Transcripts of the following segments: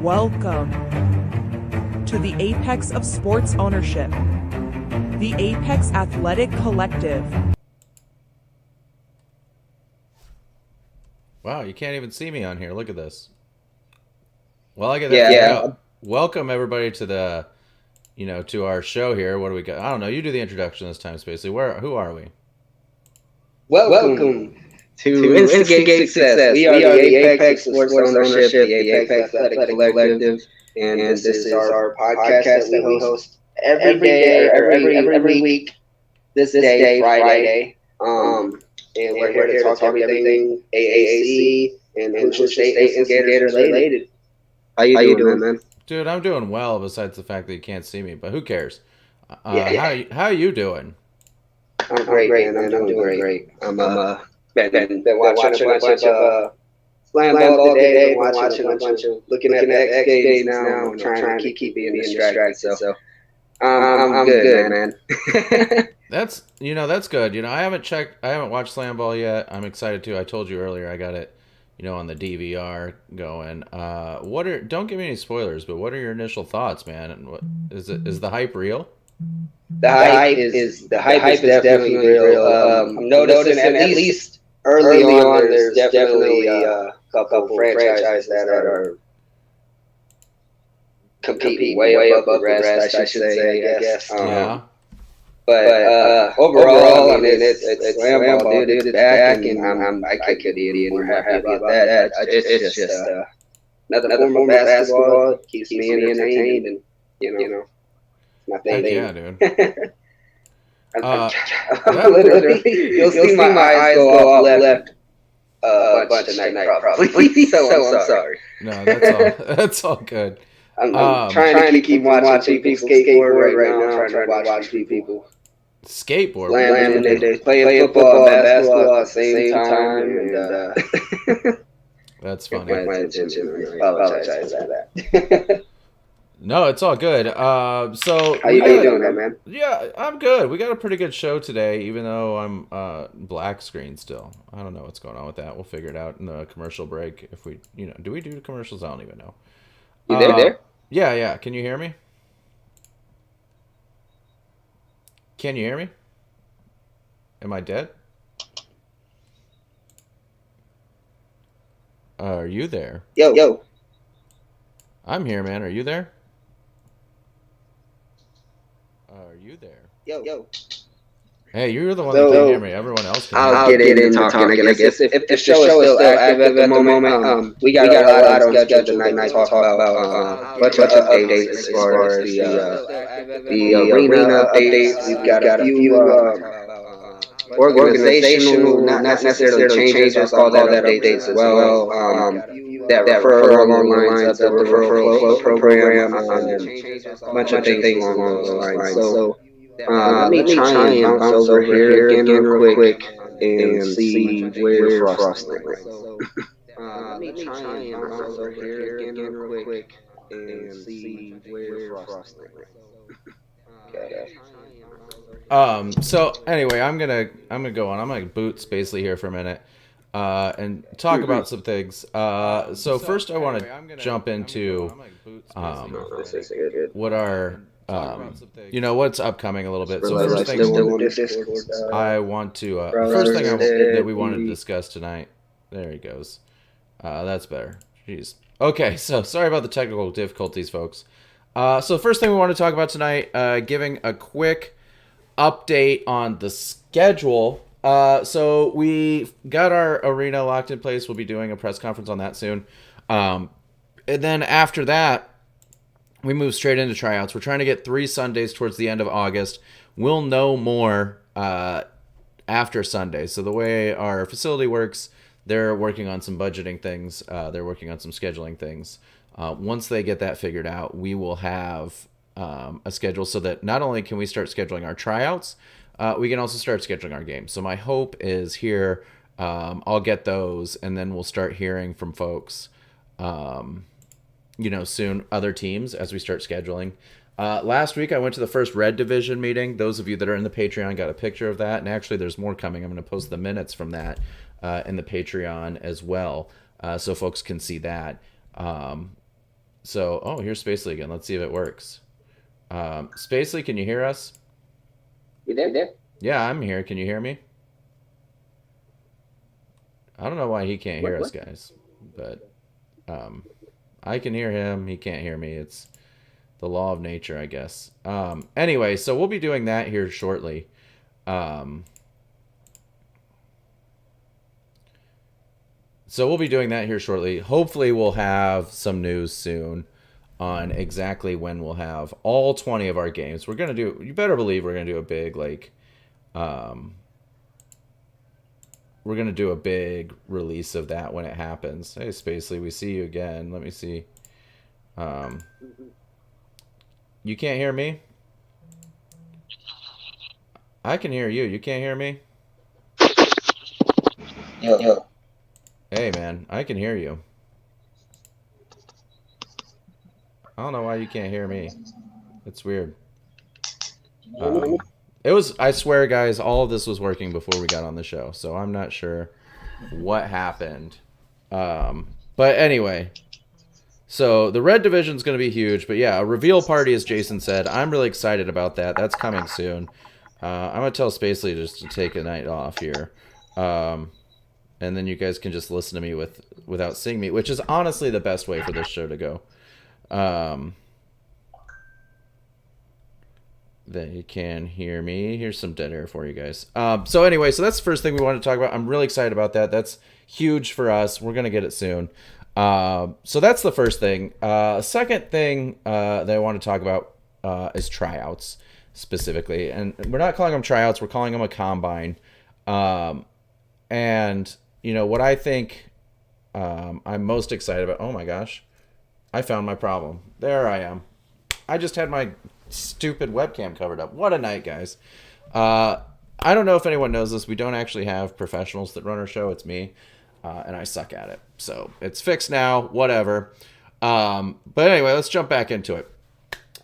Welcome to the apex of sports ownership, the Apex Athletic Collective. Wow, you can't even see me on here. Look at this. Well, I get that figured out. Welcome everybody to the, to our show here. What do we got? I don't know. You do the introduction this time, Spacey. Who are we? Welcome to Instigate Success. We are the Apex of Sports Ownership, the Apex Athletic Collective, and this is our podcast that we host every day, or every week. This day, Friday, and we're here to talk everything AAC and Hoosier State Instigators related. How you doing, man? Dude, I'm doing well. Besides the fact that you can't see me, but who cares? How are you doing? I'm great, man. I'm doing great. I'm been watching a bunch of slam ball today. Been watching a bunch of looking at the X Games now. I'm trying to keep being distracted. So I'm good, man. That's good. I haven't watched slam ball yet. I'm excited too. I told you earlier I got it, on the DVR going. Don't give me any spoilers, but what are your initial thoughts, man? And what is the hype real? The hype is definitely real. I'm noticing at least early on there's definitely a couple franchises that are competing way above the rest, I should say, I guess. Yeah. But overall, I mean, it's slam ball, dude. It's back, and I couldn't be any more happy about that. It's just another form of basketball. Keeps me entertained, and my thing. Yeah, dude. Literally, you'll see my eyes go off left a bunch tonight, probably. So I'm sorry. No, that's all good. I'm trying to keep watching people skateboard right now. Trying to watch people skateboard. Playing football and basketball at the same time. And that's funny. I apologize for that. No, it's all good. So how you doing, man? Yeah, I'm good. We got a pretty good show today, even though I'm black screen still. I don't know what's going on with that. We'll figure it out in the commercial break. If we, do we do commercials? I don't even know. You there? Yeah. Can you hear me? Can you hear me? Am I dead? Are you there? Yo. I'm here, man. Are you there? Are you there? Yo. Hey, you're the one that can't hear me. Everyone else can. I'll get into talking. I guess if the show is still active at the moment, we got a lot on schedule tonight to talk about a bunch of updates as far as the arena updates. We've got a few organizational, not necessarily changes, just call that updates as well. That refer along the lines of the referral flow program, and a bunch of things along those lines. So let me try and bounce over here again real quick and see where frosting is. Let me try and bounce over here again real quick and see where frosting is. Okay. So anyway, I'm gonna go on. I'm gonna boot Spacely here for a minute. And talk about some things. So first I want to jump into what are what's upcoming a little bit. So first thing I want to that we wanted to discuss tonight. There he goes. That's better. Jeez. Okay, so sorry about the technical difficulties, folks. So first thing we want to talk about tonight, giving a quick update on the schedule. So we got our arena locked in place. We'll be doing a press conference on that soon. And then after that, we move straight into tryouts. We're trying to get 3 Sundays towards the end of August. We'll know more after Sunday. So the way our facility works, they're working on some budgeting things. They're working on some scheduling things. Once they get that figured out, we will have a schedule so that not only can we start scheduling our tryouts, we can also start scheduling our games. So my hope is here, I'll get those, and then we'll start hearing from folks, soon, other teams as we start scheduling. Last week I went to the first Red Division meeting. Those of you that are in the Patreon got a picture of that, and actually there's more coming. I'm going to post the minutes from that in the Patreon as well, so folks can see that. So, here's Spacely again. Let's see if it works. Spacely, can you hear us? You there? Yeah, I'm here. Can you hear me? I don't know why he can't hear us, guys. But I can hear him. He can't hear me. It's the law of nature, I guess. Anyway, so we'll be doing that here shortly. Hopefully we'll have some news soon on exactly when we'll have all 20 of our games. We're going to do, you better believe we're going to do a big, we're going to do a big release of that when it happens. Hey, Spacely, we see you again. Let me see. You can't hear me? I can hear you. You can't hear me? Yo. Hey, man, I can hear you. I don't know why you can't hear me. It's weird. I swear, guys, all of this was working before we got on the show, so I'm not sure what happened. But anyway, so the red division is going to be huge, but yeah, a reveal party, as Jason said. I'm really excited about that. That's coming soon. I'm going to tell Spacely just to take a night off here. And then you guys can just listen to me without seeing me, which is honestly the best way for this show to go. They can hear me. Here's some dead air for you guys. So anyway, so that's the first thing we wanted to talk about. I'm really excited about that. That's huge for us. We're going to get it soon. So that's the first thing. Second thing that I want to talk about is tryouts specifically. And we're not calling them tryouts. We're calling them a combine. And, what I think I'm most excited about. Oh, my gosh. I found my problem. There I am. I just had my stupid webcam covered up. What a night, guys. I don't know if anyone knows this. We don't actually have professionals that run our show. It's me, and I suck at it. So it's fixed now, whatever. But anyway, let's jump back into it.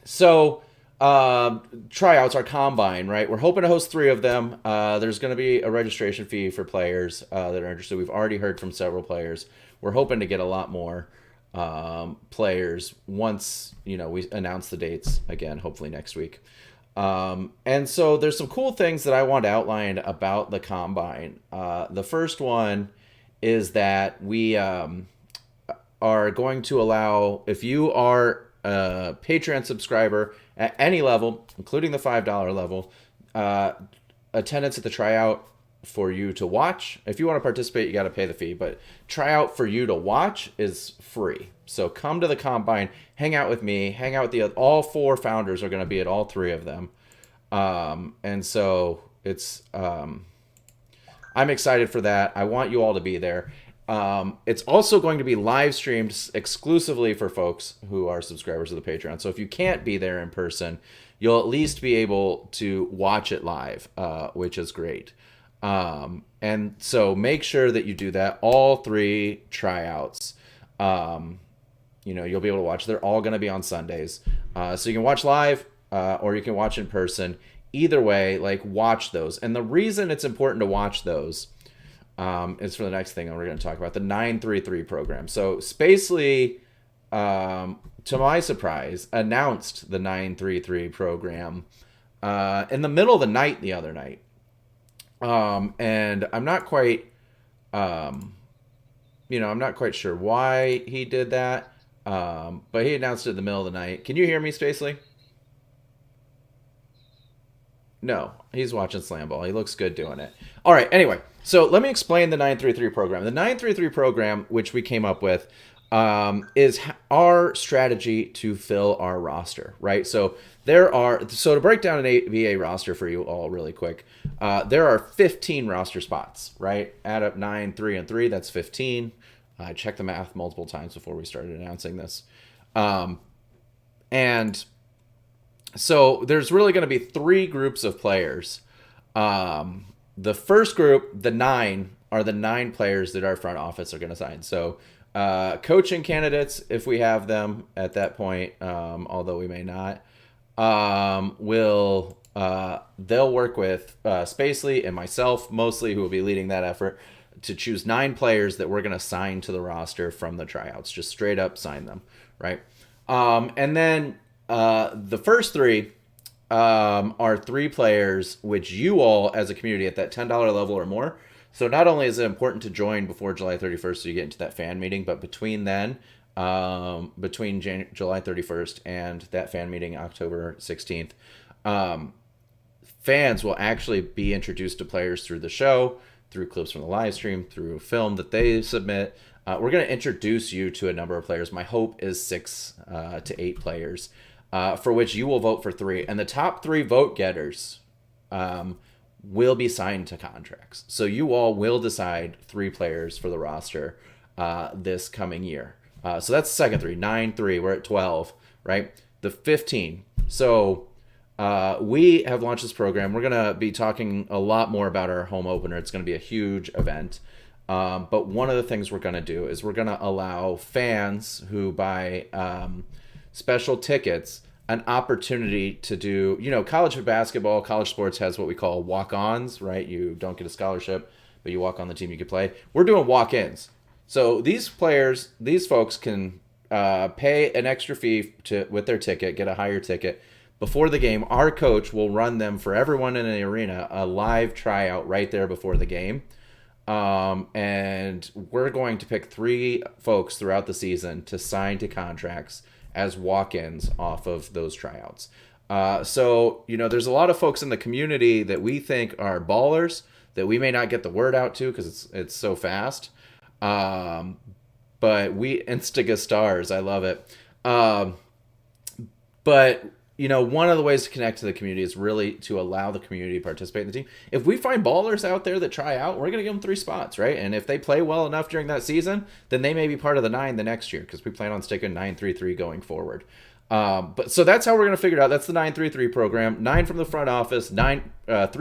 So tryouts, our combine, right? We're hoping to host 3 of them. There's going to be a registration fee for players that are interested. We've already heard from several players. We're hoping to get a lot more players once we announce the dates again, hopefully next week. And so there's some cool things that I want to outline about the combine. The first one is that we are going to allow, if you are a Patreon subscriber at any level, including the $5 level, attendance at the tryout for you to watch. If you want to participate, you got to pay the fee, but tryout for you to watch is free. So come to the combine, hang out with me, hang out with all 4 founders are going to be at all 3 of them. And so it's, I'm excited for that. I want you all to be there. It's also going to be live streamed exclusively for folks who are subscribers of the Patreon. So if you can't be there in person, you'll at least be able to watch it live, which is great. And so make sure that you do that. All 3 tryouts, you'll be able to watch. They're all going to be on Sundays. So you can watch live, or you can watch in person. Either way, watch those. And the reason it's important to watch those, is for the next thing that we're going to talk about, the 933 program. So Spacely, to my surprise, announced the 933 program, in the middle of the night the other night. And I'm not quite, I'm not quite sure why he did that. But he announced it in the middle of the night. Can you hear me, Spacely? No, he's watching Slam Ball. He looks good doing it. All right. Anyway, so let me explain the 933 program. The 933 program, which we came up with, is our strategy to fill our roster, right? So to break down an AVA roster for you all really quick, there are 15 roster spots, right? Add up 9, 3, and 3, that's 15. I checked the math multiple times before we started announcing this. And so there's really going to be 3 groups of players. The first group, the 9, are the 9 players that our front office are going to sign. So coaching candidates, if we have them at that point, although we may not, they'll work with Spacely and myself mostly, who will be leading that effort, to choose 9 players that we're going to sign to the roster from the tryouts. Just straight up sign them, right? And then the first three are 3 players which you all as a community at that $10 level or more. So not only is it important to join before July 31st so you get into that fan meeting, but between then, between July 31st and that fan meeting October 16th, fans will actually be introduced to players through the show, through clips from the live stream, through film that they submit. We're going to introduce you to a number of players. My hope is 6 to 8 players, for which you will vote for 3. And the top 3 vote getters will be signed to contracts. So you all will decide 3 players for the roster this coming year. So that's the second 3, 9-3. We're at 12, right? The 15. So we have launched this program. We're going to be talking a lot more about our home opener. It's going to be a huge event. But one of the things we're going to do is we're going to allow fans who buy special tickets an opportunity to do, college basketball, college sports has what we call walk-ons, right? You don't get a scholarship, but you walk on the team you can play. We're doing walk-ins. So these folks can pay an extra fee with their ticket, get a higher ticket. Before the game, our coach will run them for everyone in the arena, a live tryout right there before the game. And we're going to pick 3 folks throughout the season to sign to contracts as walk-ins off of those tryouts. So, there's a lot of folks in the community that we think are ballers that we may not get the word out to because it's so fast. But we Instigate stars. I love it. But one of the ways to connect to the community is really to allow the community to participate in the team. If we find ballers out there that try out, we're going to give them 3 spots, right? And if they play well enough during that season, then they may be part of the 9 the next year because we plan on sticking 9-3-3 going forward. But so that's how we're going to figure it out. That's the 9-3-3 program. 9 from the front office, 3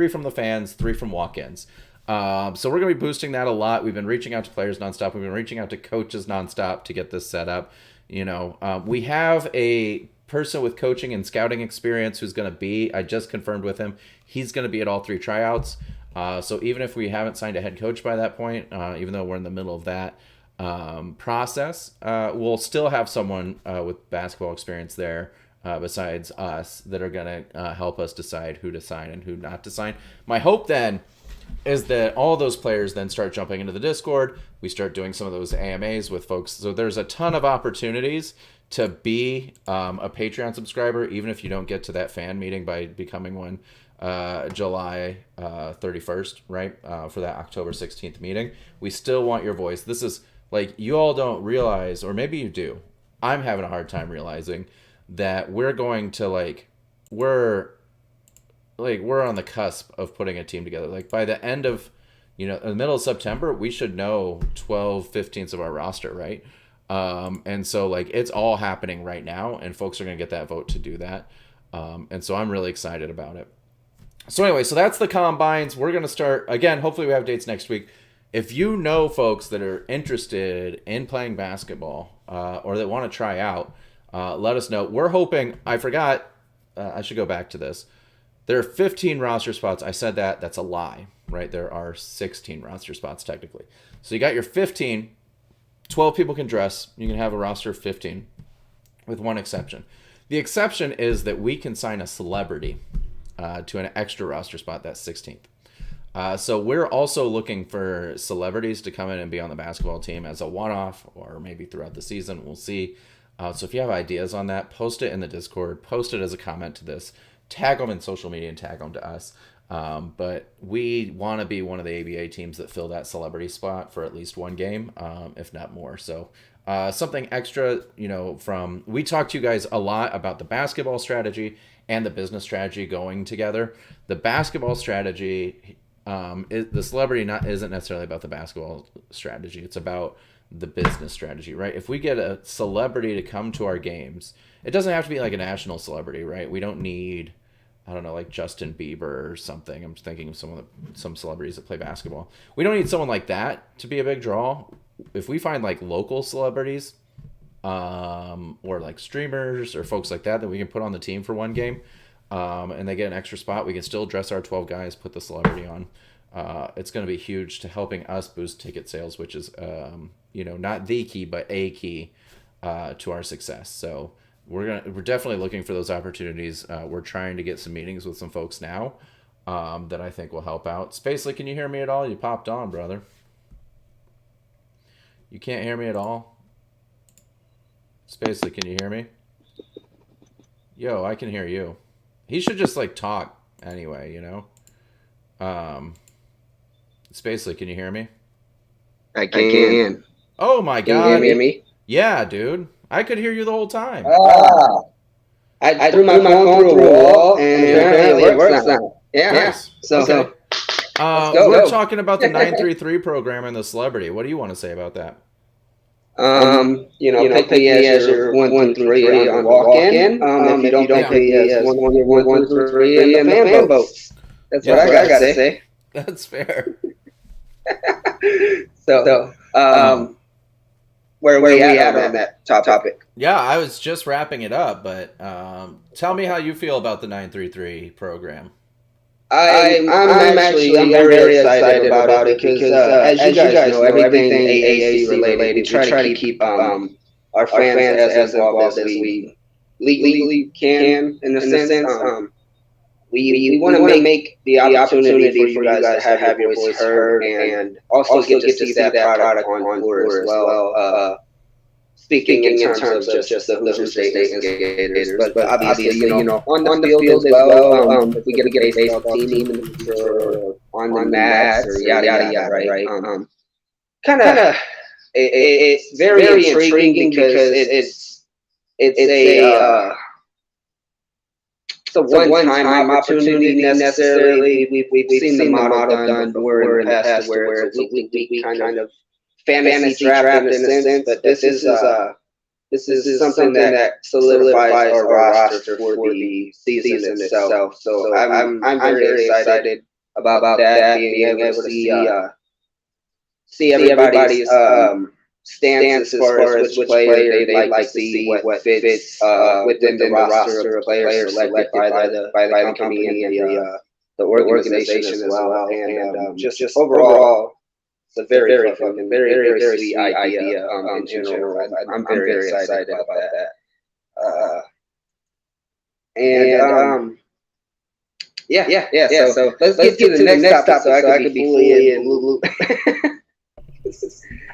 from the fans, 3 from walk-ins. So we're going to be boosting that a lot. We've been reaching out to players nonstop. We've been reaching out to coaches nonstop to get this set up. We have a person with coaching and scouting experience who's going to be, I just confirmed with him, he's going to be at all 3 tryouts. So even if we haven't signed a head coach by that point, even though we're in the middle of that process, we'll still have someone with basketball experience there besides us that are going to help us decide who to sign and who not to sign. My hope then is that all those players then start jumping into the Discord. We start doing some of those AMAs with folks. So there's a ton of opportunities to be a Patreon subscriber, even if you don't get to that fan meeting by becoming one July 31st, right? For that October 16th meeting. We still want your voice. This is you all don't realize, or maybe you do. I'm having a hard time realizing that we're going to we're on the cusp of putting a team together. By the end of, in the middle of September, we should know 12/15 of our roster, right? And so it's all happening right now, and folks are going to get that vote to do that. And so I'm really excited about it. So anyway, so that's the combines. We're going to start again. Hopefully we have dates next week. If you know folks that are interested in playing basketball or that want to try out, let us know. We're hoping, I forgot, I should go back to this. There are 15 roster spots. I said that. That's a lie, right? There are 16 roster spots technically. So you got your 15. 12 people can dress. You can have a roster of 15 with one exception. The exception is that we can sign a celebrity to an extra roster spot. That's 16th. So we're also looking for celebrities to come in and be on the basketball team as a one-off or maybe throughout the season. We'll see. So if you have ideas on that, post it in the Discord. Post it as a comment to this. Tag them in social media and tag them to us. But we want to be one of the ABA teams that fill that celebrity spot for at least one game, if not more. So something extra, we talked to you guys a lot about the basketball strategy and the business strategy going together. The basketball strategy, the celebrity isn't necessarily about the basketball strategy. It's about the business strategy, right? If we get a celebrity to come to our games, it doesn't have to be a national celebrity, right? We don't need, I don't know, Justin Bieber or something. I'm thinking of some celebrities that play basketball. We don't need someone like that to be a big draw. If we find local celebrities or streamers or folks like that we can put on the team for one game and they get an extra spot, we can still dress our 12 guys, put the celebrity on. It's going to be huge to helping us boost ticket sales, which is, not the key, but a key to our success. So we're definitely looking for those opportunities. We're trying to get some meetings with some folks now that I think will help out. Spacely, can you hear me at all? You popped on, brother. You can't hear me at all? Spacely, can you hear me? Yo, I can hear you. He should just like talk anyway, you know? Spacely, can you hear me? I can. Oh my God. Can you hear me? Yeah, dude. I could hear you the whole time. I threw my phone through a wall, and apparently it works now. Yeah. Nice. So, okay. go. We're talking about the 933 program and the celebrity. What do you want to say about that? Pick me as your 1 through 3 on the walk-in. If you don't pick me as 1 through 3 in the fan votes. That's what I got to say. That's fair. So, where are we at on that topic? Yeah, I was just wrapping it up, but tell me how you feel about the 933 program. I'm very excited about it because, as you guys know, everything AAC related, we try to keep our fans as involved as we legally can, in a sense. We want to make the opportunity for you guys to have your voice heard and also get to see that product on tour as well. Speaking in terms of just the Hoosier State Instigators, but obviously, on the field as well, if we get a baseball team in the future or on the mats or yada yada, right? Kind of, it's very intriguing because it's a one-time opportunity necessarily. We've seen the model done before in the past where it's a week kind of fantasy draft in a sense, but this is something that solidifies our roster for the season itself. So I'm very excited about that, being able to see everybody's stance as far as which player they'd like to see, what fits within the roster of players selected by the company and the organization as well. And just overall, it's a very fucking, very sweet idea in general. I'm very excited about that. Yeah. So let's get to the next topic so I could be fully in the loop.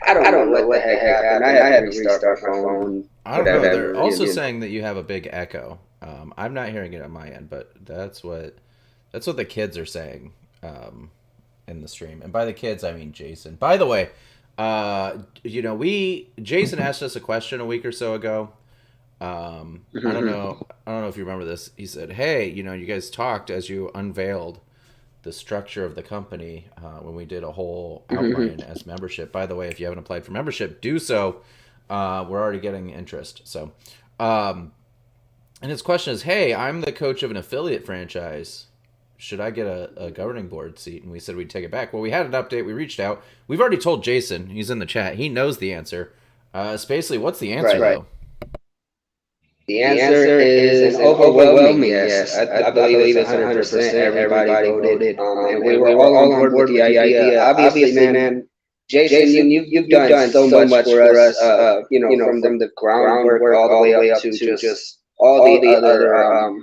I don't know what the heck happened. I had to restart my phone. I don't know. They're also saying that you have a big echo. I'm not hearing it on my end, but that's what the kids are saying in the stream. And by the kids, I mean Jason. By the way, Jason asked us a question a week or so ago. I don't know if you remember this. He said, "Hey, you guys talked as you unveiled the structure of the company when we did a whole outline as membership. By the way, if you haven't applied for membership, do so. We're already getting interest." So, and his question is, "Hey, I'm the coach of an affiliate franchise. Should I get a governing board seat?" And we said we'd take it back. Well, we had an update. We reached out. We've already told Jason. He's in the chat. He knows the answer. Spacely, what's the answer, though? The answer is an overwhelming yes. I believe it's 100%. Everybody voted, and we were all on board with the idea. Obviously, man, Jason, you've done so much for us. From the groundwork all the way up to just all the other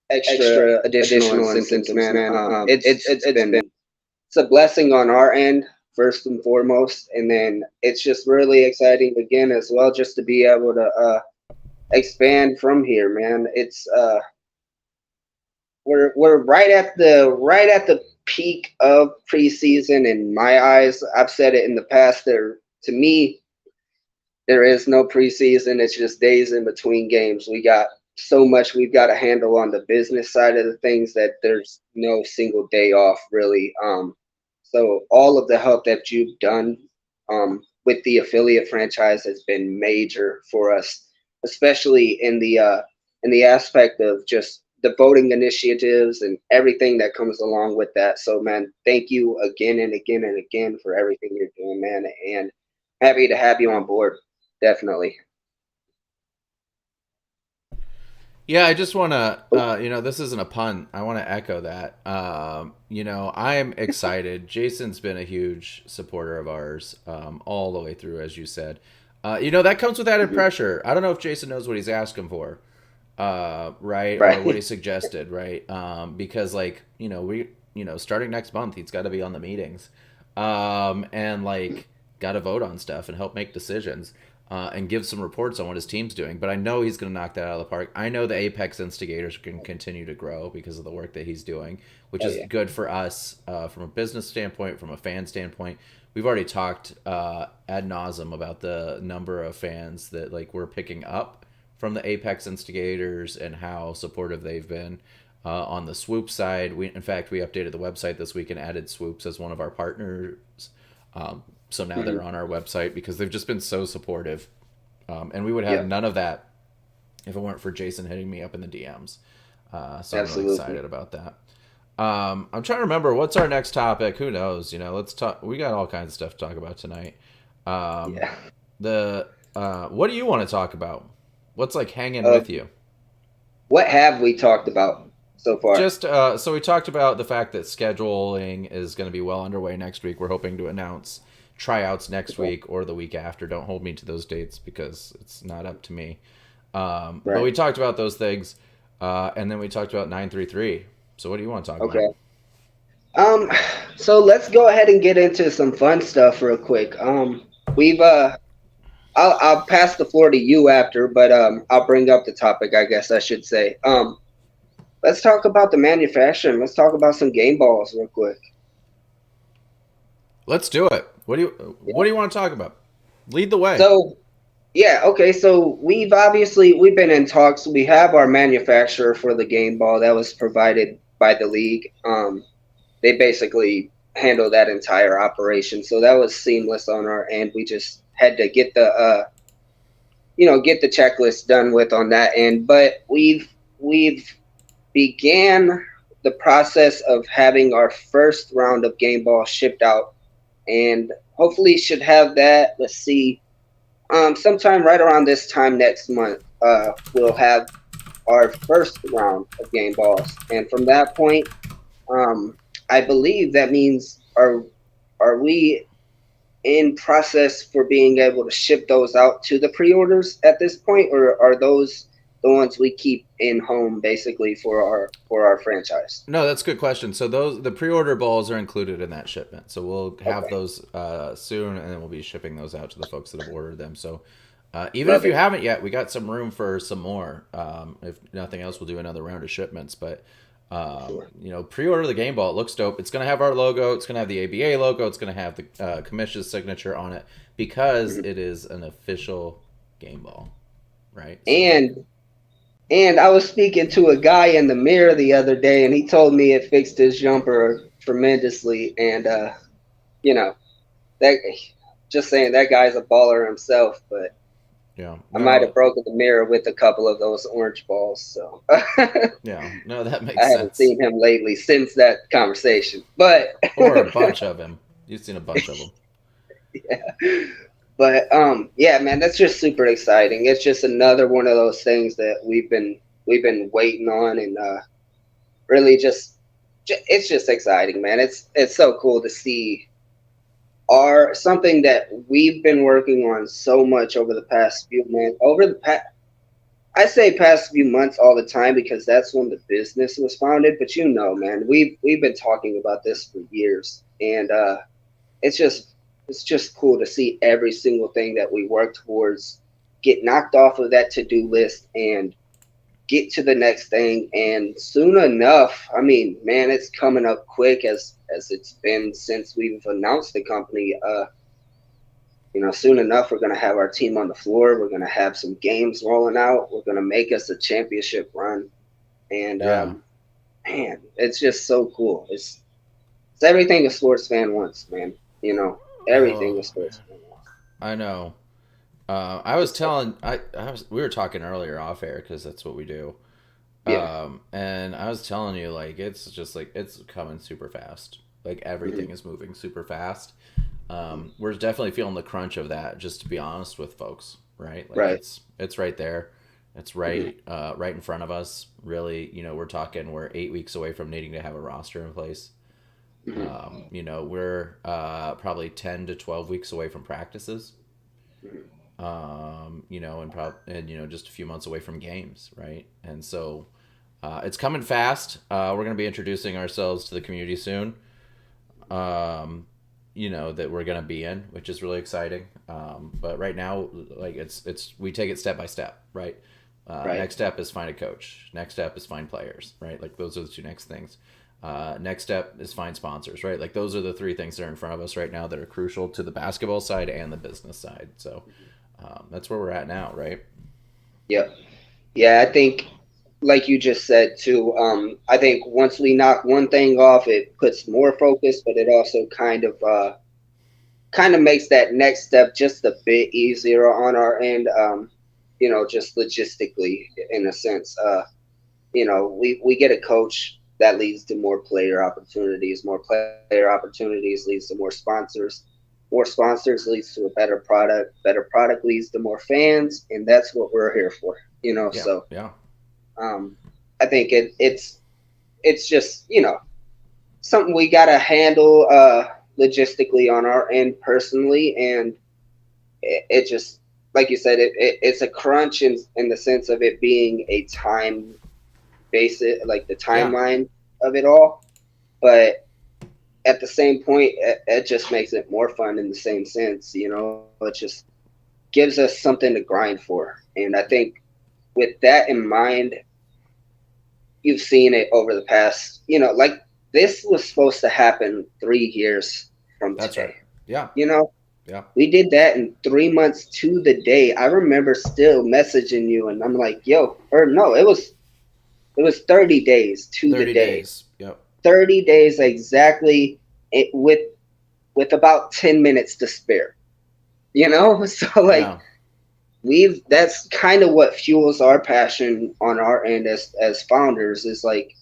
extra additional incentives, man. It's a blessing on our end, first and foremost, and then it's just really exciting again as well, just to be able to expand from here, man. It's we're right at the peak of preseason in my eyes. I've said it in the past. To me, there is no preseason. It's just days in between games. We got so much we've got to handle on the business side of the things that there's no single day off really. So all of the help that you've done with the affiliate franchise has been major for us, especially in the aspect of just the voting initiatives and everything that comes along with that. So, man, thank you again and again and again for everything you're doing, man, and happy to have you on board. Definitely. Yeah, I just want to, this isn't a pun. I want to echo that. I'm excited. Jason's been a huge supporter of ours all the way through, as you said. That comes with added pressure. I don't know if Jason knows what he's asking for, right? Or what he suggested, right? Because starting next month, he's got to be on the meetings, and got to vote on stuff and help make decisions, and give some reports on what his team's doing. But I know he's going to knock that out of the park. I know the Apex Instigators can continue to grow because of the work that he's doing, which is good for us from a business standpoint, from a fan standpoint. We've already talked ad nauseum about the number of fans that we're picking up from the Apex Instigators and how supportive they've been. On the Swoop side, in fact we updated the website this week and added Swoops as one of our partners. So now they're on our website because they've just been so supportive. And we would have none of that if it weren't for Jason hitting me up in the DMs. So I'm really excited about that. I'm trying to remember what's our next topic. Who knows? Let's talk. We got all kinds of stuff to talk about tonight. What do you want to talk about? What's hanging with you? What have we talked about so far? Just so we talked about the fact that scheduling is going to be well underway next week. We're hoping to announce tryouts next week or the week after. Don't hold me to those dates because it's not up to me. But we talked about those things, and then we talked about 933. So what do you want to talk about? So let's go ahead and get into some fun stuff real quick. I'll pass the floor to you after, but I'll bring up the topic, I guess I should say. Let's talk about the manufacturing. Let's talk about some game balls real quick. Let's do it. What do you want to talk about? Lead the way. So we've been in talks. We have our manufacturer for the game ball that was provided by the league. They basically handle that entire operation, so that was seamless on our end. We just had to get the get the checklist done with on that end. But we've began the process of having our first round of game balls shipped out, and hopefully should have that. Let's see, sometime right around this time next month, we'll have our first round of game balls, and from that point, I believe that means are we in process for being able to ship those out to the pre-orders at this point, or are those the ones we keep in home basically for our franchise? No, that's a good question. So the pre-order balls are included in that shipment. So we'll have those soon, and then we'll be shipping those out to the folks that have ordered them. So even if you haven't yet, we got some room for some more. If nothing else, we'll do another round of shipments. But pre-order the game ball. It looks dope. It's going to have our logo. It's going to have the ABA logo. It's going to have the commission's signature on it because it is an official game ball, right? So, and I was speaking to a guy in the mirror the other day, and he told me it fixed his jumper tremendously. And that just saying, that guy's a baller himself. But I might have broken the mirror with a couple of those orange balls. So that makes sense. I haven't seen him lately since that conversation, but or a bunch of him. You've seen a bunch of them. Yeah. But man, that's just super exciting. It's just another one of those things that we've been waiting on, and really it's just exciting, man. It's so cool to see something that we've been working on so much over the past few months. I say past few months all the time because that's when the business was founded. But man, we've been talking about this for years, and it's just cool to see every single thing that we work towards get knocked off of that to-do list and get to the next thing. And soon enough, I mean, man, it's coming up quick as it's been since we've announced the company. Soon enough, we're going to have our team on the floor. We're going to have some games rolling out. We're going to make us a championship run. And, man, it's just so cool. It's everything a sports fan wants, man. Everything a sports fan wants. I know. I was telling, we were talking earlier off air because that's what we do. Yeah. And I was telling you, it's just it's coming super fast. Everything is moving super fast. We're definitely feeling the crunch of that, just to be honest with folks, right? Right. It's right there. It's right, right in front of us. Really, we're 8 weeks away from needing to have a roster in place. We're probably 10 to 12 weeks away from practices. and just a few months away from games, right? And so it's coming fast. We're going to be introducing ourselves to the community soon. That we're going to be in, which is really exciting. But right now, like we take it step by step, right? Right. Next step is find a coach. Next step is find players, right? Like those are the two next things. Next step is find sponsors, right? Like those are the three things that are in front of us right now that are crucial to the basketball side and the business side. So that's where we're at now, right? Yep. Yeah, I think, like you just said too, I think once we knock one thing off, it puts more focus, but it also kind of makes that next step just a bit easier on our end. Just logistically, in a sense. We get a coach that leads to more player opportunities. More player opportunities leads to more sponsors. More sponsors leads to a better product. Better product leads to more fans, and that's what we're here for. Yeah, So yeah. I think it's just something we gotta handle logistically on our end personally, and it just, like you said, it's a crunch in the sense of it being a time basis, like the timeline of it all. But at the same point, it just makes it more fun in the same sense. It just gives us something to grind for. And I think with that in mind, you've seen it over the past, like this was supposed to happen 3 years from That's today. Right. Yeah. Yeah. We did that in 3 months to the day. I remember still messaging you, and I'm like, it was 30 days to 30 the day. days. Yep. 30 days exactly, with about 10 minutes to spare. So like that's kind of what fuels our passion on our end as founders, is like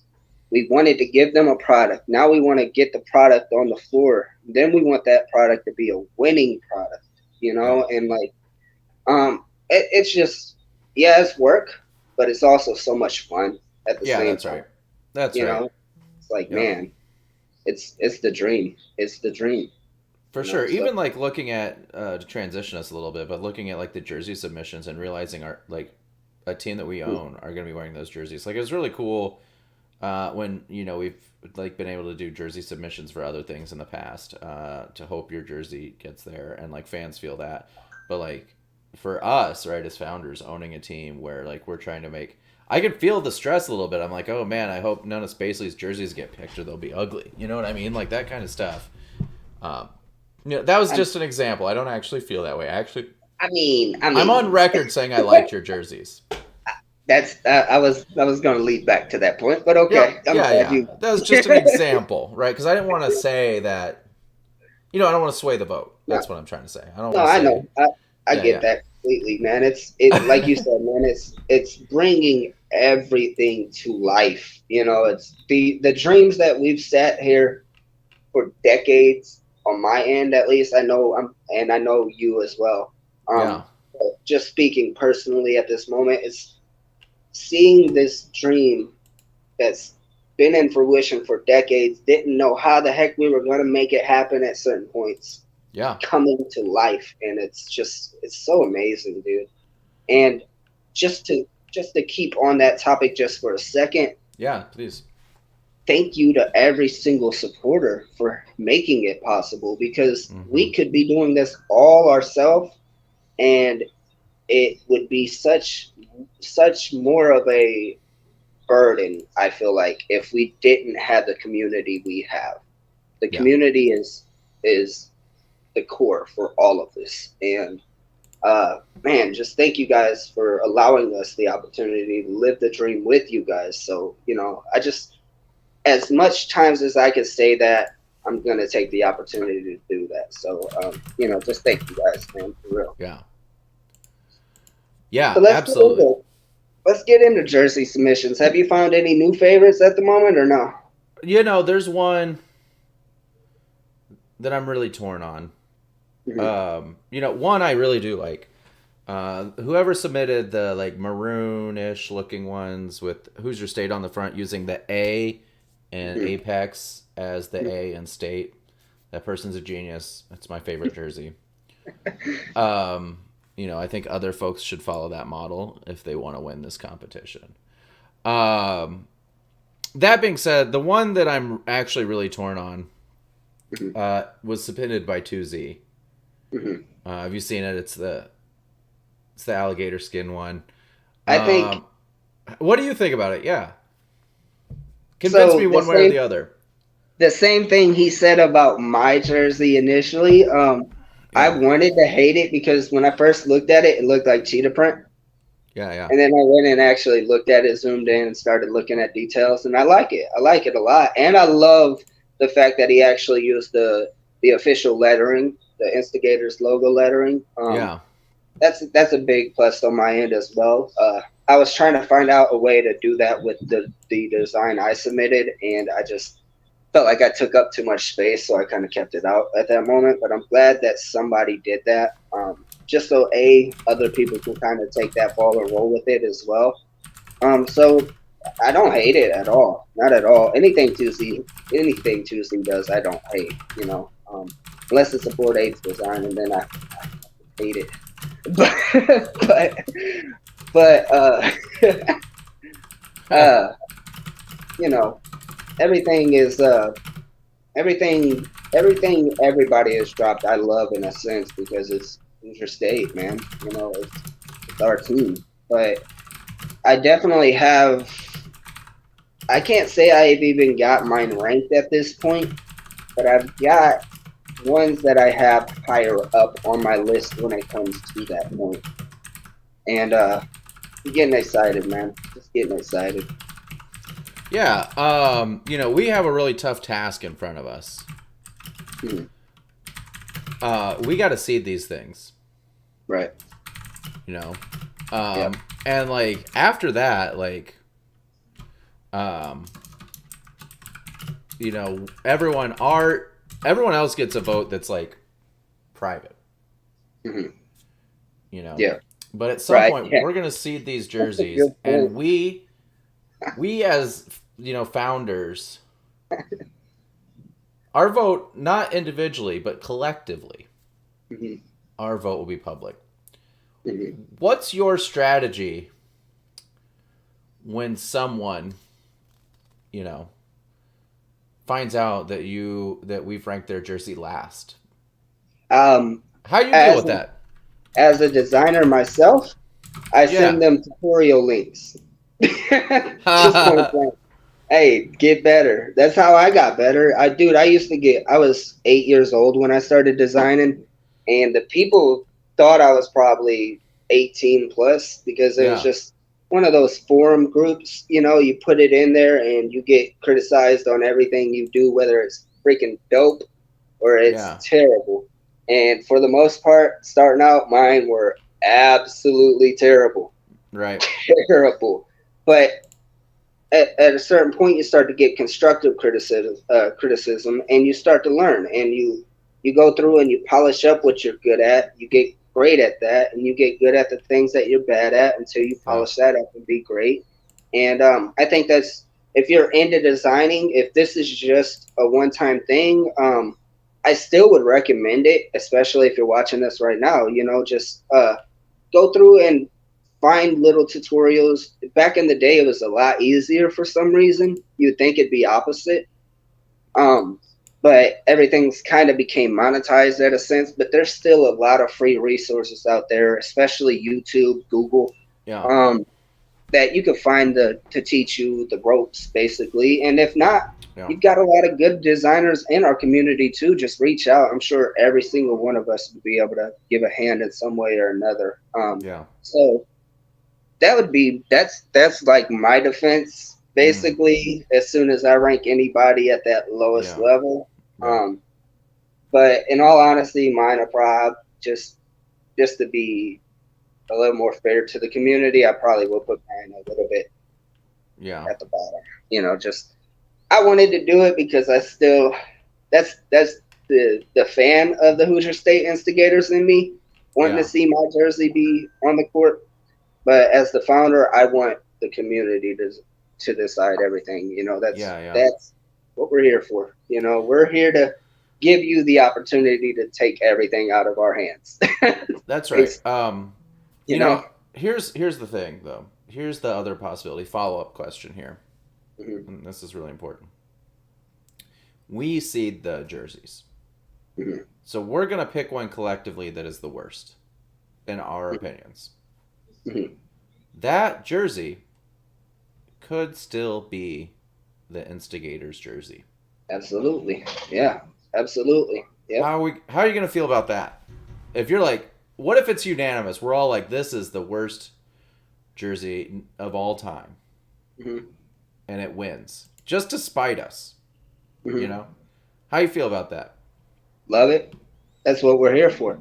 we wanted to give them a product. Now we want to get the product on the floor. Then we want that product to be a winning product, and like, it's just, it's work, but it's also so much fun at the same that's time. Right. That's right. It's like, man, it's the dream. It's the dream. For sure. Even like looking at, to transition us a little bit, but looking at like the jersey submissions and realizing a team that we own are going to be wearing those jerseys. Like it was really cool when we've like been able to do jersey submissions for other things in the past to hope your jersey gets there and like fans feel that. But like for us, right, as founders owning a team where like we're trying to make, I can feel the stress a little bit. I'm like, oh man, I hope none of Spacely's jerseys get picked or they'll be ugly. You know what I mean? Like that kind of stuff. That was just an example. I don't actually feel that way. I mean, I'm on record saying I liked your jerseys. That's I was going to lead back to that point, but okay. Yeah. That was just an example, right? Because I didn't want to say that. I don't want to sway the vote. That's what I'm trying to say. I know. I get that completely, man. It's like you said, man. It's bringing everything to life. It's the dreams that we've sat here for decades. On my end, at least, I know and I know you as well. Just speaking personally at this moment, it's seeing this dream that's been in fruition for decades, didn't know how the heck we were going to make it happen at certain points. Coming to life, and it's so amazing, dude. And just to keep on that topic just for a second. Yeah, please. Thank you to every single supporter for making it possible, because we could be doing this all ourselves, and it would be such more of a burden, I feel like, if we didn't have the community we have. The community is the core for all of this. And man, just thank you guys for allowing us the opportunity to live the dream with you guys. So, I just, as much times as I could say that, I'm going to take the opportunity to do that. So, just thank you guys, man, for real. Yeah, so absolutely. Let's get into jersey submissions. Have you found any new favorites at the moment or no? There's one that I'm really torn on. One I really do like. Whoever submitted the like maroonish looking ones with Hoosier State on the front using the A and Apex as the A and State. That person's a genius. That's my favorite jersey. I think other folks should follow that model if they want to win this competition. That being said, the one that I'm actually really torn on was submitted by 2Z. Have you seen it? It's the alligator skin one. I think. What do you think about it? Yeah. Convince me one way or the other. The same thing he said about my jersey initially. I wanted to hate it because when I first looked at it, it looked like cheetah print. Yeah. And then I went and actually looked at it, zoomed in, and started looking at details, and I like it. I like it a lot, and I love the fact that he actually used the official lettering, the Instigators logo lettering. That's a big plus on my end as well. I was trying to find out a way to do that with the design I submitted, and I just felt like I took up too much space, so I kind of kept it out at that moment. But I'm glad that somebody did that, just so other people can kind of take that ball and roll with it as well. So I don't hate it at all, not at all. Anything Tuesday does, I don't hate. Unless it's a 4/8 design, and then I hate it. But everything is everything everybody has dropped. I love in a sense because it's Hoosier State, man. It's our team. But I definitely have. I can't say I've even got mine ranked at this point, but I've got ones that I have higher up on my list when it comes to that point. And I'm getting excited, man. Just getting excited. Yeah, we have a really tough task in front of us. We got to seed these things. Right. And like after that, everyone else gets a vote that's like private. Yeah. But at some point, we're gonna seed these jerseys, and we as founders, our vote, not individually but collectively, our vote will be public. What's your strategy when someone finds out that we've ranked their jersey last? How do you deal with that? As a designer myself, I send them tutorial links. Hey, get better. That's how I got better. I was 8 years old when I started designing, and the people thought I was probably 18 plus because it was just one of those forum groups. You put it in there and you get criticized on everything you do, whether it's freaking dope or it's terrible. And for the most part, starting out, mine were absolutely terrible. Right. Terrible. But at a certain point, you start to get constructive criticism, and you start to learn. And you go through and you polish up what you're good at. You get great at that, and you get good at the things that you're bad at until you polish that up and be great. And I think that's, if you're into designing, if this is just a one-time thing, I still would recommend it, especially if you're watching this right now. Just go through and find little tutorials. Back in the day, it was a lot easier for some reason. You'd think it'd be opposite. But everything's kind of became monetized in a sense. But there's still a lot of free resources out there, especially YouTube, Google, that you can find to teach you the ropes, basically. And if not, you've got a lot of good designers in our community too. Just reach out. I'm sure every single one of us would be able to give a hand in some way or another. So that's like my defense, basically, as soon as I rank anybody at that lowest level. But in all honesty, mine are probably just to be a little more fair to the community, I probably will put mine a little bit at the bottom. Just I wanted to do it because I still that's the fan of the Hoosier State Instigators in me, wanting to see my jersey be on the court. But as the founder, I want the community to decide everything. That's what we're here for. We're here to give you the opportunity to take everything out of our hands. That's right. You know, here's the thing, though. Here's the other possibility. Follow-up question here. Mm-hmm. And this is really important. We seed the jerseys. Mm-hmm. So we're going to pick one collectively that is the worst, in our opinions. Mm-hmm. That jersey could still be the Instigator's jersey. Absolutely. Yeah, absolutely. Yep. How are you going to feel about that? If you're like, what if it's unanimous? We're all like, this is the worst jersey of all time. Mm-hmm. And it wins. Just to spite us. Mm-hmm. You know? How you feel about that? Love it. That's what we're here for.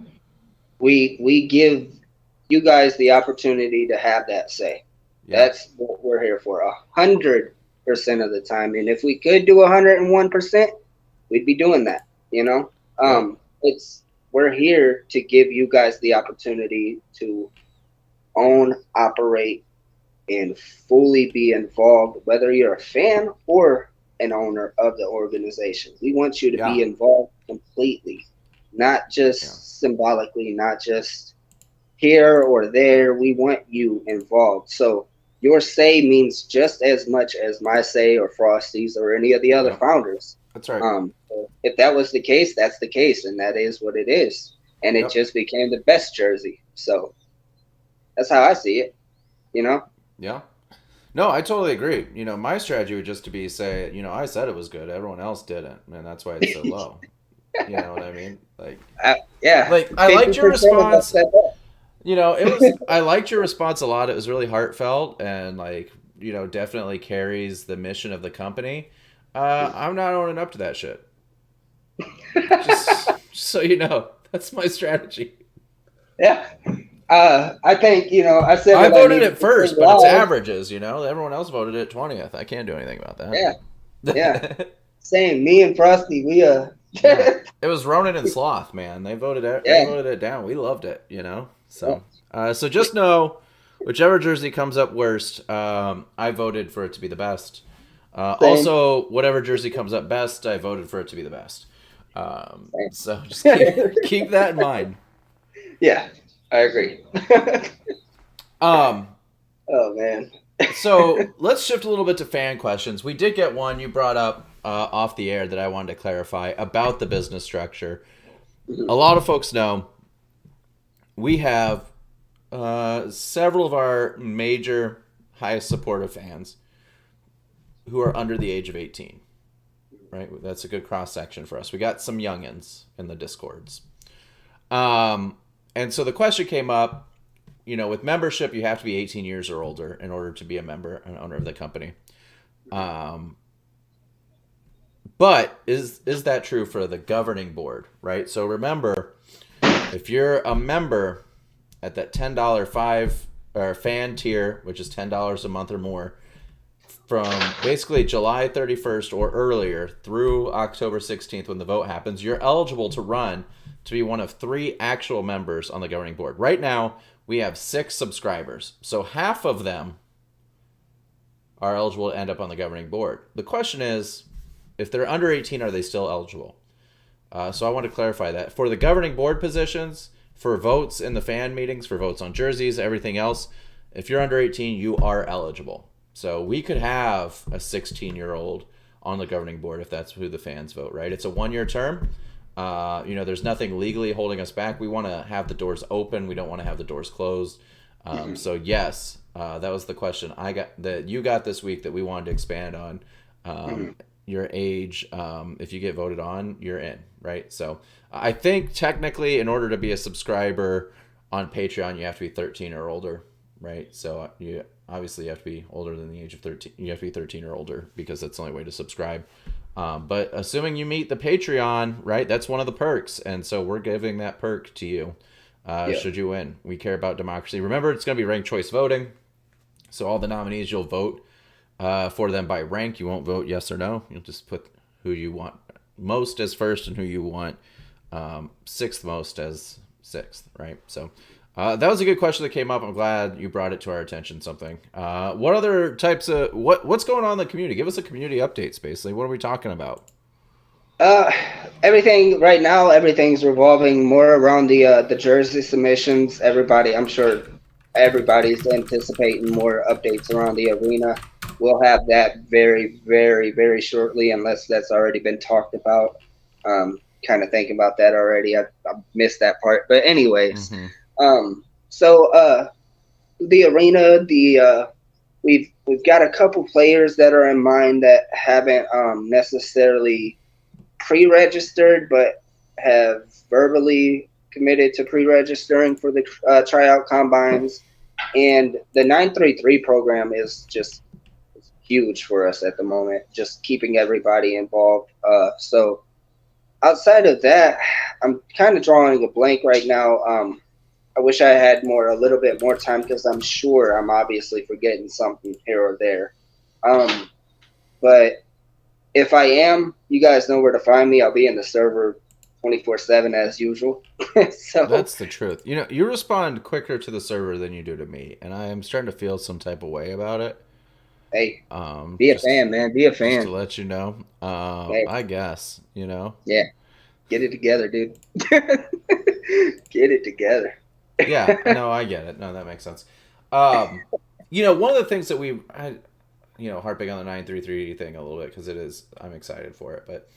We give you guys the opportunity to have that say. Yeah. That's what we're here for. 100% of the time. And if we could do 101%, we'd be doing that. You know? We're here to give you guys the opportunity to own, operate, and fully be involved, whether you're a fan or an owner of the organization. We want you to be involved completely, not just symbolically, not just here or there. We want you involved. So your say means just as much as my say or Frosty's or any of the other founders. That's right. If that was the case, that's the case, and that is what it is. And it just became the best jersey. So that's how I see it, you know? Yeah. No, I totally agree. You know, my strategy would just to be say, you know, I said it was good. Everyone else didn't. And that's why it's so low. You know what I mean? Like, yeah. Like, I liked your response. You know, I liked your response a lot. It was really heartfelt and, like, you know, definitely carries the mission of the company. I'm not owning up to that shit. Just so you know, that's my strategy. Yeah. I think, you know, I voted it first, but it's averages, you know. Everyone else voted it 20th. I can't do anything about that. Yeah. Yeah. Same. Me and Frosty, we Yeah. It was Ronan and Sloth, man. They voted it down. We loved it, you know. So so just know, whichever jersey comes up worst, I voted for it to be the best. Also, whatever jersey comes up best, I voted for it to be the best. So just keep that in mind. Yeah, I agree. Oh man. So let's shift a little bit to fan questions. We did get one you brought up off the air that I wanted to clarify about the business structure. Mm-hmm. A lot of folks know we have several of our major, highest supportive fans who are under the age of 18. Right? That's a good cross-section for us. We got some youngins in the Discords. And so the question came up, you know, with membership, you have to be 18 years or older in order to be a member and owner of the company. But is that true for the governing board, right? So remember, if you're a member at that $10 fan tier, which is $10 a month or more, from basically July 31st or earlier through October 16th when the vote happens, you're eligible to run to be one of 3 actual members on the governing board. Right now, we have 6 subscribers. So half of them are eligible to end up on the governing board. The question is, if they're under 18, are they still eligible? So I want to clarify that. For the governing board positions, for votes in the fan meetings, for votes on jerseys, everything else, if you're under 18, you are eligible. So we could have a 16-year-old on the governing board if that's who the fans vote, right? It's a 1-year term. You know, there's nothing legally holding us back. We want to have the doors open. We don't want to have the doors closed. So yes, that was the question you got this week that we wanted to expand on. Your age, if you get voted on, you're in, right? So I think technically in order to be a subscriber on Patreon, you have to be 13 or older, right? So you obviously have to be older than the age of 13. You have to be 13 or older because that's the only way to subscribe. But assuming you meet the Patreon, right, that's one of the perks. And so we're giving that perk to you should you win. We care about democracy. Remember, it's going to be ranked choice voting. So all the nominees, you'll vote for them by rank. You won't vote yes or no. You'll just put who you want most as first and who you want sixth most as sixth, right? So that was a good question that came up. I'm glad you brought it to our attention. What other types of what's going on in the community? Give us a community update, basically. What are we talking about? Uh, everything right now, everything's revolving more around the jersey submissions. I'm sure everybody's anticipating more updates around the arena. We'll have that very, very, very shortly, unless that's already been talked about. Kind of thinking about that already. I missed that part, but anyways, Mm-hmm. so the arena, we've got a couple players that are in mind that haven't necessarily pre-registered, but have verbally committed to pre-registering for the tryout combines. And the 933 program is just huge for us at the moment, just keeping everybody involved. So outside of that, I'm kind of drawing a blank right now. I wish I had a little bit more time because I'm sure I'm obviously forgetting something here or there. Um, but if I am, you guys know where to find me. I'll be in the server 24/7 as usual. So That's the truth. You respond quicker to the server than you do to me, and I am starting to feel some type of way about it. hey, Um, be a just fan, man. Be a just to fan. let you know. Hey, I guess yeah, get it together, dude. Get it together. Yeah, no, I get it. No, that makes sense. Um, one of the things that harping on the 933 thing a little bit because it is, I'm excited for it. But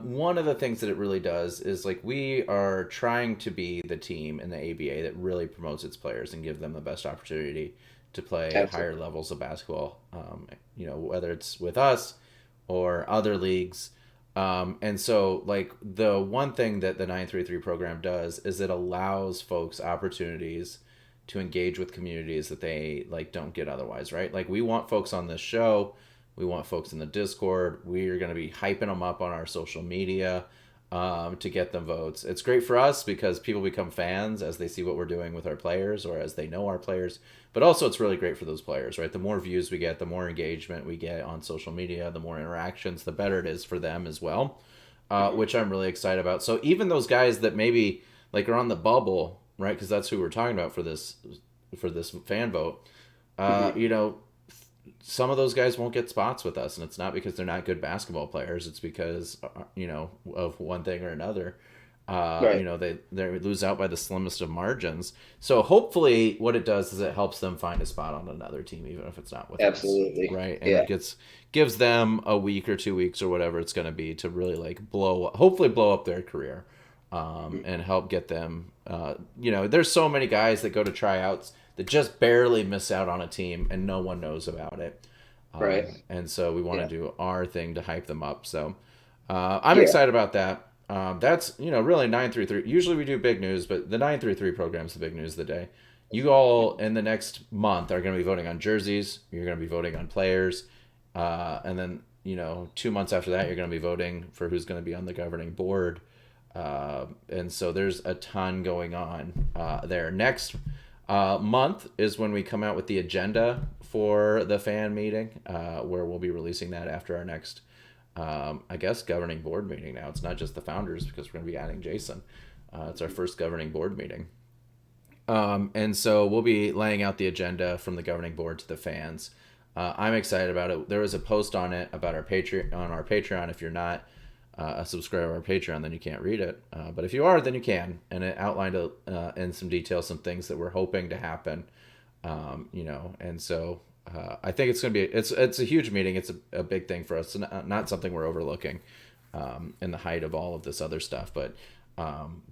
one of the things that it really does is like we are trying to be the team in the ABA that really promotes its players and give them the best opportunity to play higher Absolutely. levels of basketball. Whether it's with us or other leagues. And so, like, the one thing that the 933 program does is it allows folks opportunities to engage with communities that they like don't get otherwise, right? Like, we want folks on this show, we want folks in the Discord, we are going to be hyping them up on our social media to get them votes. It's great for us because people become fans as they see what we're doing with our players or as they know our players. But also, it's really great for those players, right? The more views we get, the more engagement we get on social media, the more interactions, the better it is for them as well, Mm-hmm. which I'm really excited about. So even those guys that maybe like are on the bubble, right? Because that's who we're talking about for this fan vote. Uh, Mm-hmm. you know, some of those guys won't get spots with us, and it's not because they're not good basketball players. It's because of one thing or another. Right. They lose out by the slimmest of margins. So hopefully, what it does is it helps them find a spot on another team, even if it's not with us, Absolutely. right? And Yeah. it gives them a week or 2 weeks or whatever it's going to be to really like hopefully blow up their career, Mm-hmm. and help get them. There's so many guys that go to tryouts that just barely miss out on a team and no one knows about it. Right. And so we want to Yeah. do our thing to hype them up. So I'm Yeah. excited about that. That's really 933. Usually we do big news, but the 933 program is the big news of the day. You all in the next month are going to be voting on jerseys. You're going to be voting on players, and then 2 months after that, you're going to be voting for who's going to be on the governing board. And so there's a ton going on there. Next month is when we come out with the agenda for the fan meeting, where we'll be releasing that after our next, I guess, governing board meeting. Now it's not just the founders because we're going to be adding Jason. It's our first governing board meeting. And so we'll be laying out the agenda from the governing board to the fans. I'm excited about it. There was a post on it about our Patreon. If you're not a subscriber to our Patreon, then you can't read it. But if you are, then you can. And it outlined in some detail some things that we're hoping to happen. And so I think it's going to be it's a huge meeting. It's a big thing for us. Not something we're overlooking in the height of all of this other stuff. But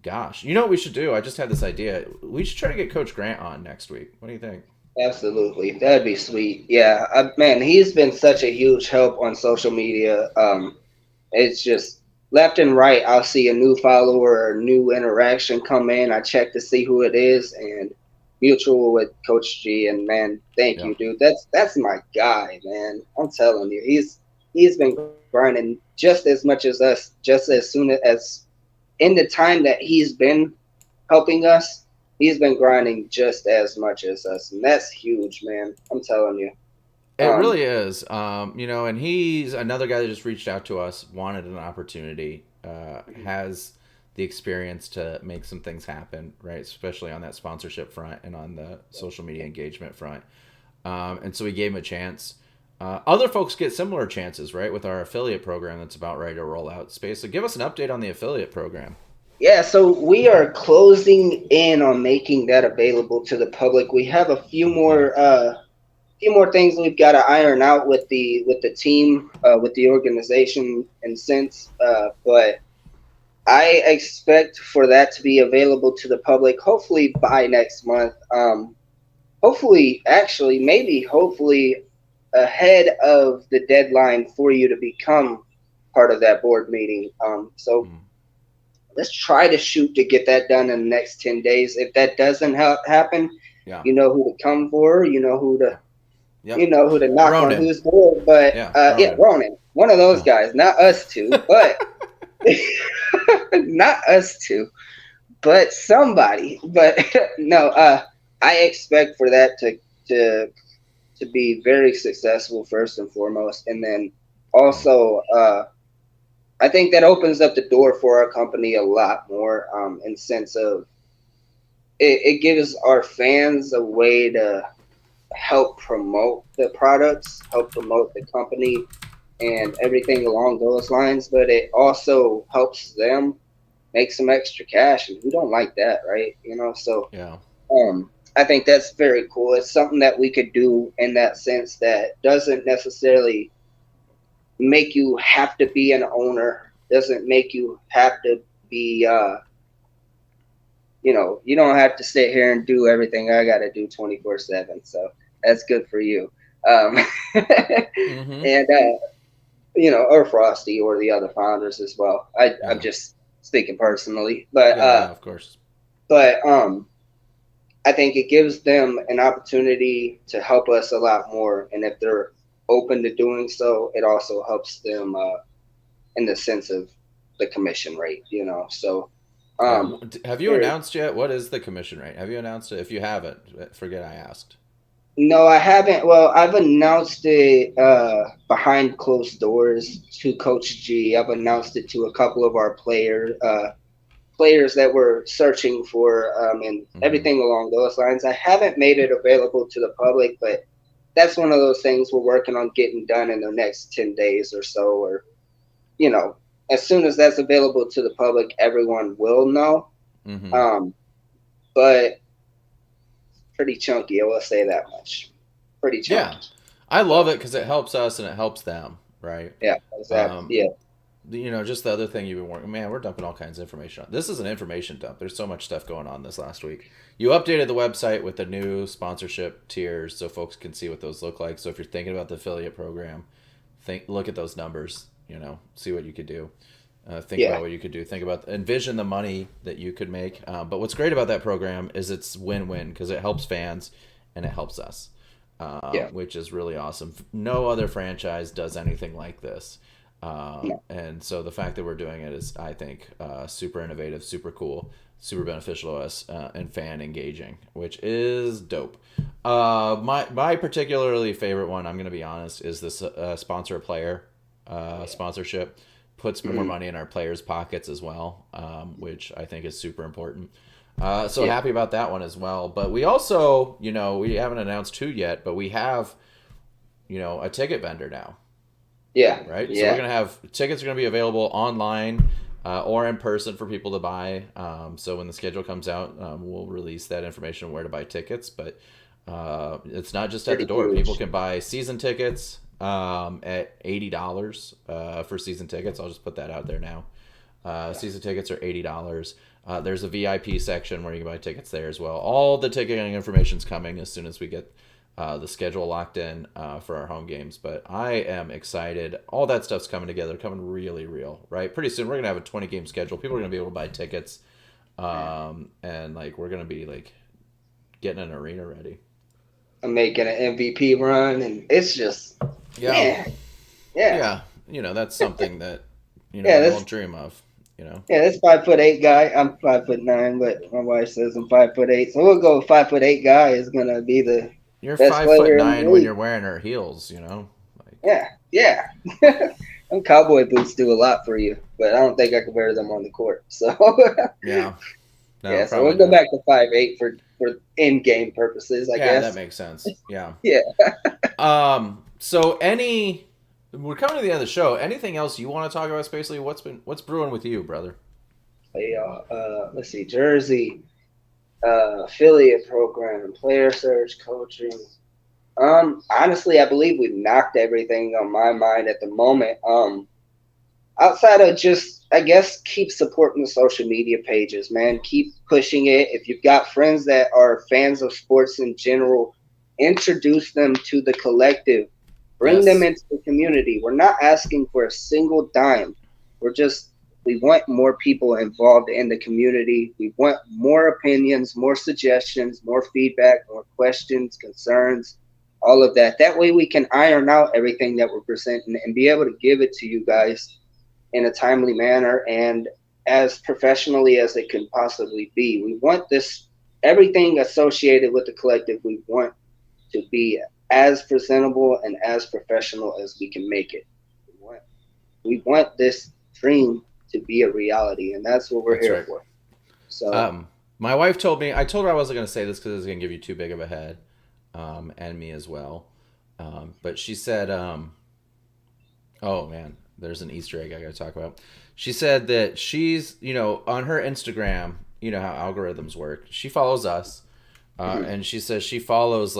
gosh, you know what we should do? I just had this idea. We should try to get Coach Grant on next week. What do you think? Absolutely. That'd be sweet. Yeah. Man, he's been such a huge help on social media. It's just left and right. I'll see a new follower or new interaction come in. I check to see who it is, and mutual with Coach G. And man, thank Yeah. you, dude. That's my guy, man. I'm telling you, he's been grinding just as much as us. Just as soon as in the time that he's been helping us, he's been grinding just as much as us, and that's huge, man. I'm telling you. It Um, really is. And he's another guy that just reached out to us, wanted an opportunity, has the experience to make some things happen, right? Especially on that sponsorship front and on the social media engagement front. And so we gave him a chance. Other folks get similar chances, right, with our affiliate program that's about ready to roll out space. So give us an update on the affiliate program. Yeah, so we are closing in on making that available to the public. We have a few more things we've got to iron out with the team, with the organization, and but I expect for that to be available to the public hopefully by next month. Hopefully ahead of the deadline for you to become part of that board meeting. Let's try to shoot to get that done in the next 10 days. If that doesn't happen, you know who to come for, you know who to knock Ronan. On whose door. But Ronan, one of those guys, not us two, but not us two, but somebody. But no, I expect for that to be very successful first and foremost, and then also I think that opens up the door for our company a lot more, in the sense of it gives our fans a way to help promote the products, help promote the company, and everything along those lines. But it also helps them make some extra cash, and we don't like that, right? So I think that's very cool. It's something that we could do in that sense that doesn't necessarily make you have to be an owner, doesn't make you have to be you don't have to sit here and do everything I got to do 24/7. So that's good for you. And or Frosty or the other founders as well. I'm just speaking personally, but of course. But I think it gives them an opportunity to help us a lot more, and if they're open to doing so, it also helps them in the sense of the commission rate. So have you announced yet what is the commission rate? Have you announced it? If you haven't, forget I asked. No, I haven't. Well, I've announced it behind closed doors to Coach G. I've announced it to a couple of our players that were searching for and everything along those lines. I haven't made it available to the public, but that's one of those things we're working on getting done in the next 10 days or so, or as soon as that's available to the public, everyone will know. But pretty chunky, I will say that much. Pretty chunky. Yeah, I love it because it helps us and it helps them, right? Yeah, exactly. Just the other thing you've been working. Man, we're dumping all kinds of information on. This is an information dump. There's so much stuff going on this last week. You updated the website with the new sponsorship tiers so folks can see what those look like. So if you're thinking about the affiliate program, look at those numbers. See what you could do. Think about what you could do. Envision the money that you could make. But what's great about that program is it's win-win because it helps fans and it helps us, which is really awesome. No other franchise does anything like this. And so the fact that we're doing it is, I think, super innovative, super cool, super beneficial to us, and fan engaging, which is dope. My particularly favorite one, I'm going to be honest, is this sponsor a player sponsorship. Puts more money in our players' pockets as well, which I think is super important. Happy about that one as well. But we also, we haven't announced who yet, but we have, a ticket vendor now. Yeah. Right? Yeah. So we're going to have tickets are going to be available online or in person for people to buy. So when the schedule comes out, we'll release that information where to buy tickets. But it's not just at the door. People can buy season tickets at $80 for season tickets. I'll just put that out there now. Season tickets are $80. There's a VIP section where you can buy tickets there as well. All the ticketing information's coming as soon as we get the schedule locked in for our home games. But I am excited. All that stuff's coming together, coming really real, right? Pretty soon we're going to have a 20-game schedule. People are going to be able to buy tickets. And we're going to be getting an arena ready. I'm making an MVP run, and it's just yeah. That's something that we don't dream of. That's 5'8" guy. I'm 5'9", but my wife says I'm 5'8", so we'll go 5'8" guy is gonna be the. You're 5'9" when you're wearing her heels. Yeah. Them cowboy boots do a lot for you, but I don't think I could wear them on the court. So yeah. No, so we'll go back to 5'8" for in-game purposes, I guess. Yeah, that makes sense. Yeah. Yeah. So we're coming to the end of the show. Anything else you want to talk about, Spacely? What's brewing with you, brother? Hey, let's see, Jersey, affiliate program, player search, coaching. Honestly, I believe we've knocked everything on my mind at the moment. Outside of just, I guess, keep supporting the social media pages, man. Keep pushing it. If you've got friends that are fans of sports in general, introduce them to the collective. Bring them into the community. We're not asking for a single dime. We want more people involved in the community. We want more opinions, more suggestions, more feedback, more questions, concerns, all of that. That way we can iron out everything that we're presenting and be able to give it to you guys in a timely manner and as professionally as it can possibly be. We want everything associated with the collective, we want to be as presentable and as professional as we can make it. We want this dream to be a reality, and that's what we're here for. So, my wife told me, I told her I wasn't going to say this because it was going to give you too big of a head, and me as well. But she said, oh man, there's an Easter egg I got to talk about. She said that she's, on her Instagram, you know how algorithms work. She follows us, and she says she follows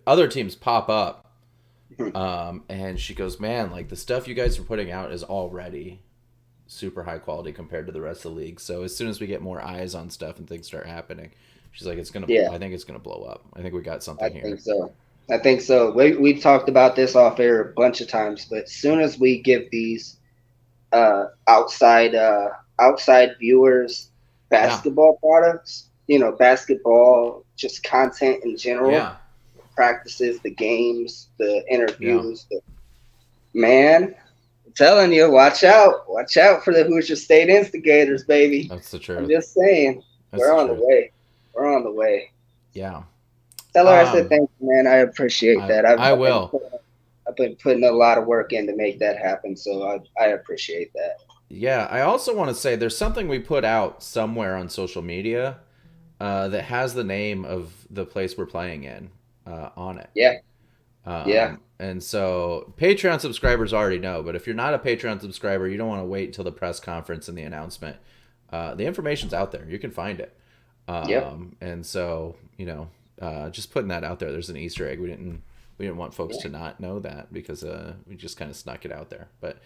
other teams pop up, and she goes, man, like the stuff you guys are putting out is already super high quality compared to the rest of the league. So as soon as we get more eyes on stuff and things start happening, she's like, I think it's gonna blow up. I think we got something here. I think so. We've talked about this off air a bunch of times, but as soon as we give these outside viewers basketball products, basketball, just content in general, practices, the games, the interviews, man, I'm telling you, watch out for the Hoosier State instigators, baby. That's the truth. I'm just saying, we're on the way. Yeah. Tell her I said thank you, man. I appreciate that. I will. I've been putting a lot of work in to make that happen, so I appreciate that. Yeah, I also want to say there's something we put out somewhere on social media that has the name of the place we're playing in on it. Yeah. And so Patreon subscribers already know, but if you're not a Patreon subscriber, you don't want to wait until the press conference and the announcement. The information's out there. You can find it. And so, just putting that out there. There's an Easter egg. We didn't want folks to not know that because we just kind of snuck it out there. But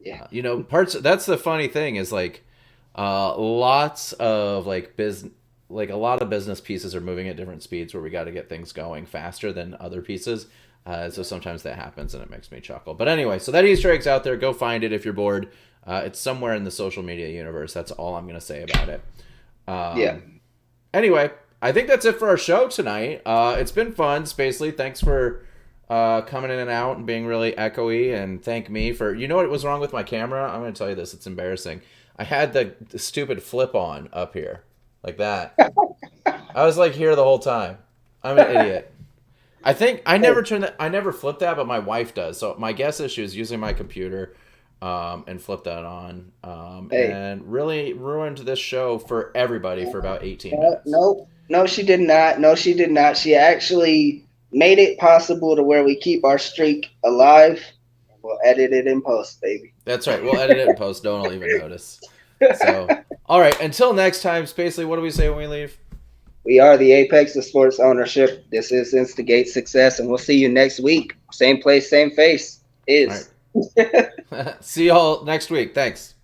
that's the funny thing is lots of a lot of business pieces are moving at different speeds where we got to get things going faster than other pieces. So sometimes that happens and it makes me chuckle. But anyway, so that Easter egg's out there. Go find it if you're bored. It's somewhere in the social media universe. That's all I'm going to say about it. Anyway, I think that's it for our show tonight. It's been fun, Spacely. Thanks for coming in and out and being really echoey. And thank me for... You know what was wrong with my camera? I'm going to tell you this. It's embarrassing. I had the stupid flip on up here. Like that. I was here the whole time. I'm an idiot. I think I never flip that, but my wife does. So my guess is she was using my computer and flipped that on and really ruined this show for everybody for about 18 minutes. No, she did not. She actually made it possible to where we keep our streak alive. We'll edit it in post, baby. That's right. We'll edit it in post. No one will even notice. So, all right. Until next time, Spacely, what do we say when we leave? We are the apex of sports ownership. This is Instigate Success, and we'll see you next week. Same place, same face. All right. See y'all next week. Thanks.